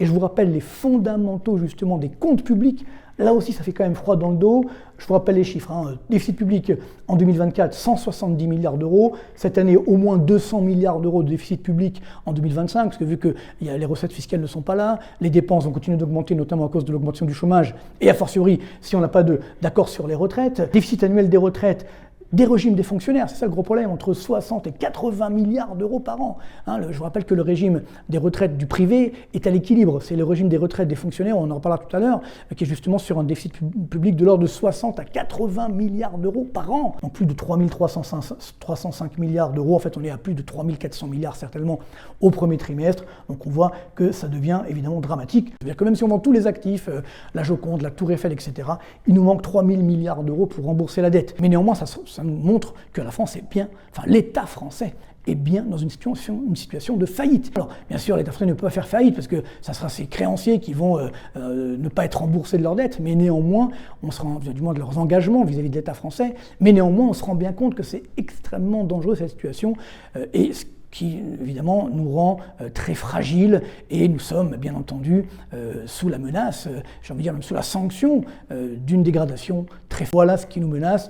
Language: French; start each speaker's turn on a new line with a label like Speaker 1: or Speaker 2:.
Speaker 1: Et je vous rappelle les fondamentaux justement des comptes publics. Là aussi, ça fait quand même froid dans le dos. Je vous rappelle les chiffres. Déficit public en 2024, 170 milliards d'euros. Cette année, au moins 200 milliards d'euros de déficit public en 2025, parce que vu que les recettes fiscales ne sont pas là, les dépenses vont continuer d'augmenter, notamment à cause de l'augmentation du chômage, et a fortiori, si on n'a pas d'accord sur les retraites. Déficit annuel des retraites, des régimes des fonctionnaires, c'est ça le gros problème, entre 60 et 80 milliards d'euros par an. Je vous rappelle que le régime des retraites du privé est à l'équilibre. C'est le régime des retraites des fonctionnaires, on en reparlera tout à l'heure, qui est justement sur un déficit public de l'ordre de 60 à 80 milliards d'euros par an. Donc plus de 305 milliards d'euros, en fait on est à plus de 3400 milliards certainement au premier trimestre. Donc on voit que ça devient évidemment dramatique. C'est-à-dire que même si on vend tous les actifs, la Joconde, la Tour Eiffel, etc., il nous manque 3000 milliards d'euros pour rembourser la dette. Mais néanmoins, ça nous montre que la France est bien, l'État français est bien dans une situation de faillite. Alors, bien sûr, l'État français ne peut pas faire faillite parce que ça sera ses créanciers qui vont ne pas être remboursés de leurs dettes, mais néanmoins, on se rend, du moins de leurs engagements vis-à-vis de l'État français, mais néanmoins, on se rend bien compte que c'est extrêmement dangereux cette situation et qui évidemment nous rend très fragiles et nous sommes bien entendu sous la menace, j'ai envie de dire même sous la sanction d'une dégradation très forte. Voilà ce qui nous menace